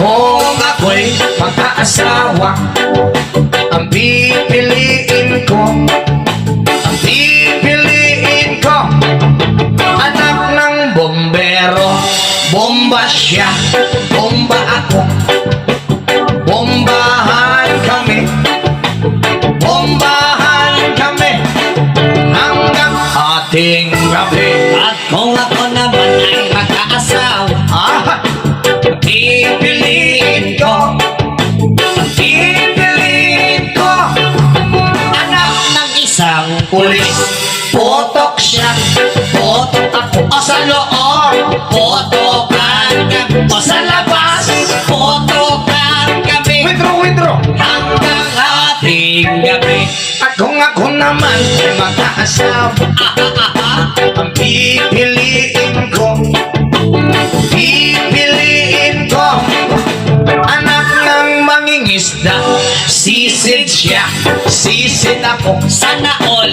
kung ako'y mag-aasawa, ang pipiliin ko, anak ng bombero. Bomba siya, bomba ako, bombahan kami hanggang ating gabi. At kung ako naman ay mag-aasawa, Pipiliin ko, anak ng isang pulis. Potok siya, potok ako, o sa loob, potokan kami, o sa labas, potokan kami, withdraw hanggang ating gabi. At kung ako naman ay mag-aasawa, ang pipiliin ko, anak ng mangingisda. Sisid siya, sisid ako, Sana all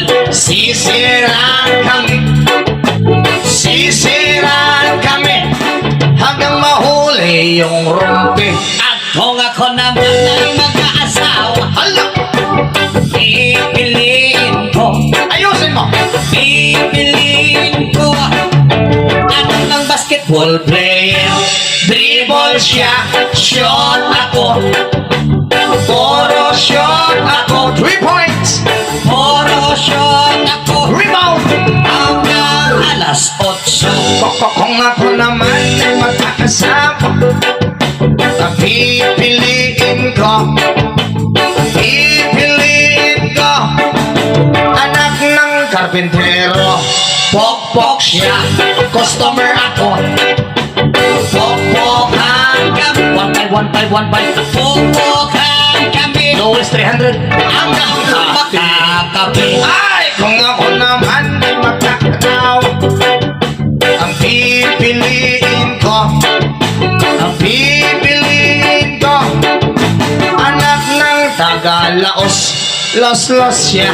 sisiran kami hanggang mahuli yung rumpi. at kung ako naman ay mag-aasawa, Hala, pipiliin ko, ayusin mo. pipiliin ko anak ng basketball player. Dribble siya, shot ako, puro shot ako, 3 points, Puro shot ako rebound. hanggang alas 8. Kung ako naman ay mag-aasawa, ang pipiliin ko, anak ng karpintero. Pokpok siya, customer ako, pokpokan kami, 1 by 1. Pupukan kami Lowest 300. hanggang makakapi. Ay, kung ako naman ay magkakataw, ang pipiliin ko, anak ng Tagalaos. Los siya,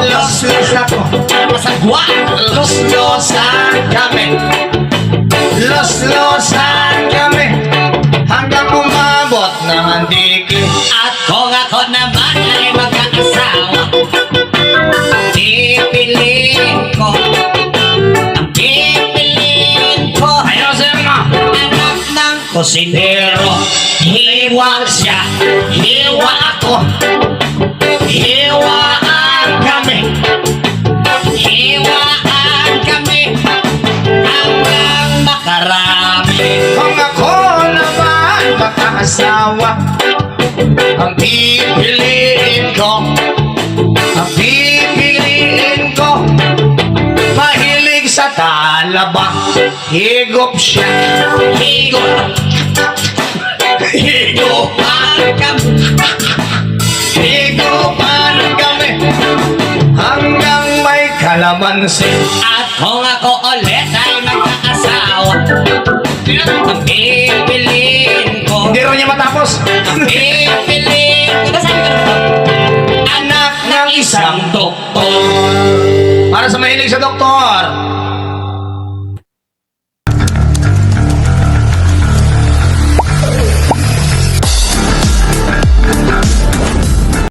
los ako, Masagwa. losan kami hanggang umabot ng handiki. At kung ako naman ay mag-aasawa, pipiliin ko, Ayusin mo. anak ng kusinero. Hiwa siya, hiwa ako, Hiwaan kami, hanggang makarami. kung ako naman mag-aasawa, ang pipiliin ko, mahilig sa talaba. Higop siya, higupan kami hanggang may kalamansi. At kung ako ulit ay mag-aasawa, ang pipiliin ko, Hindi rin niya matapos. anak ng isang doktor. Para sa mahilig sa doktor,